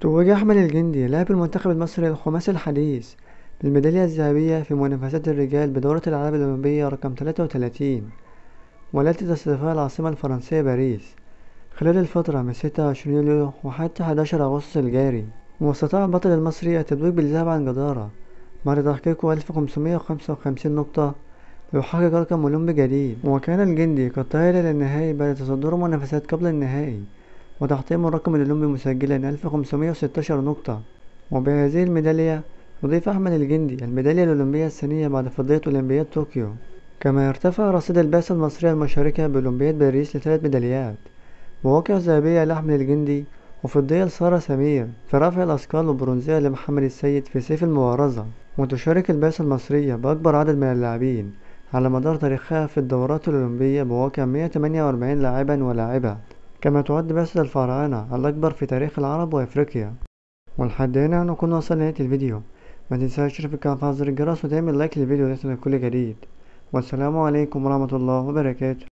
توج أحمد الجندي لاعب المنتخب المصري الخماسي الحديث بالميدالية الذهبية في منافسات الرجال بدورة الألعاب الأولمبية رقم 33 والتي تستضيفها العاصمة الفرنسية باريس خلال الفترة من 26 يوليو وحتى 11 أغسطس الجاري. واستطاع البطل المصري التتويج بالذهب عن جدارة بعد تحقيقه 1555 نقطة ليحقق رقم أولمبي جديد. وكان الجندي قد تأهل إلى النهائي بعد تصدره منافسات قبل النهائي وتحطيم الرقم الأولمبي مسجلا 1516 نقطة. وبهذه الميدالية يضيف أحمد الجندي الميدالية الأولمبية الثانية بعد فضية أولمبياد طوكيو. كما يرتفع رصيد البعثة المصرية المشاركة بأولمبياد باريس ل3 ميداليات، مواقع ذهبية لأحمد الجندي وفضية لسارة سمير في رفع الأثقال وبرونزية لمحمد السيد في سيف المبارزة. وتشارك البعثة المصرية بأكبر عدد من اللاعبين على مدار تاريخها في الدورات الأولمبية بواقع 148 لاعبا ولاعبة. كما تعد بعثة الفراعنة الأكبر في تاريخ العرب وأفريقيا. ولحد هنا نكون وصلنا لنهاية الفيديو. ما تنساش تشترك في القناة وتفعل زر الجرس وتعمل لايك للفيديو ليصلك كل جديد. والسلام عليكم ورحمة الله وبركاته.